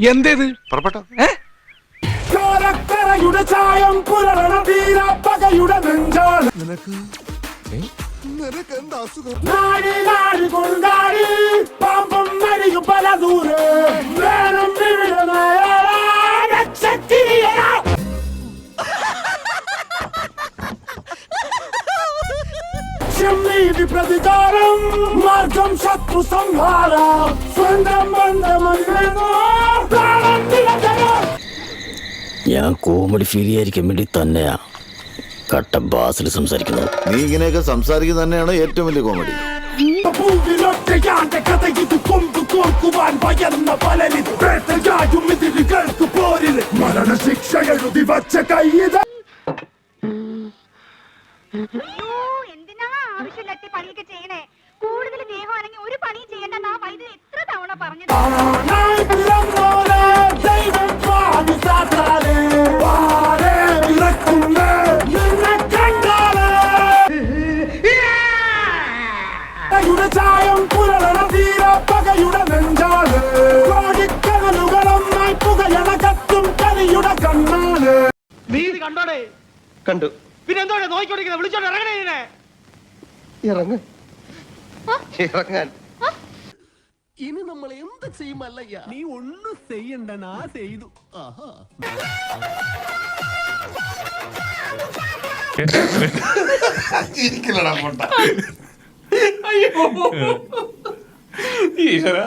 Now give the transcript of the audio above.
എന്തേത് പുറപ്പെട്ടോ? ചോരക്കരയുടെ ചായം പുലരണ തീരപ്പകയുടെ നെഞ്ചാണ് നിനക്ക് എന്താ അസുഖം? നാടി നാടി കൊണ്ടാടി പാമ്പും നരിയും പല ദൂരെ വേണം നീതി പ്രതികാരം മാർഗം ശത്രു സംഹാരം സ്വന്തം ബന്ധമല്ലോ. ഞാൻ കോമഡി ഫീൽ ചെയ്യാതിരിക്കാൻ വേണ്ടി തന്നെയാ കട്ട ബാസിൽ സംസാരിക്കുന്നത്. നീ ഇങ്ങനെയൊക്കെ സംസാരിക്കുന്നത് തന്നെയാണ് ഏറ്റവും വലിയ കോമഡി. പൂവിലൊറ്റയാന്റെ കഥയിത് കൊമ്പ് കോർക്കുവാൻ പകർന്ന പലരിത് വേട്ടയായും ഇതിരുകൾക്ക് പോരിത് മരണശിക്ഷ എഴുതി വച്ച കയ്യത്. എന്തിനാ ആവശ്യമില്ലാത്ത പണിയൊക്കെ ചെയ്യണേ? കൂടുതൽ ദേഹമാണെങ്കിൽ ഒരു പണിയും ചെയ്യണ്ട. ആ വൈദ്യുതി എത്ര തവണ പറഞ്ഞത്? ചായം പുലരണ തീരപ്പകയുടെ നെഞ്ചാണ് കോടിക്കനലുകളൊന്നായി പുകയണ കത്തും കരിയുടെ കണ്ണാണ്. നീ ഇത് കണ്ടോടെ? കണ്ടു. പിന്നെ എന്തോടെ നോക്കിക്കൊണ്ടിരിക്കുന്നത്? വിളിച്ചോണ്ട് ഇറങ്ങണേ ഇതിനെ. ഇറങ്ങാൻ ഇനി നമ്മൾ എന്ത് ചെയ്യുമല്ലയ്യ? നീ ഒന്നും ചെയ്യണ്ട, നാ ചെയ്തു. ചിരിക്കലടാ പൊട്ട. ഈശ്വര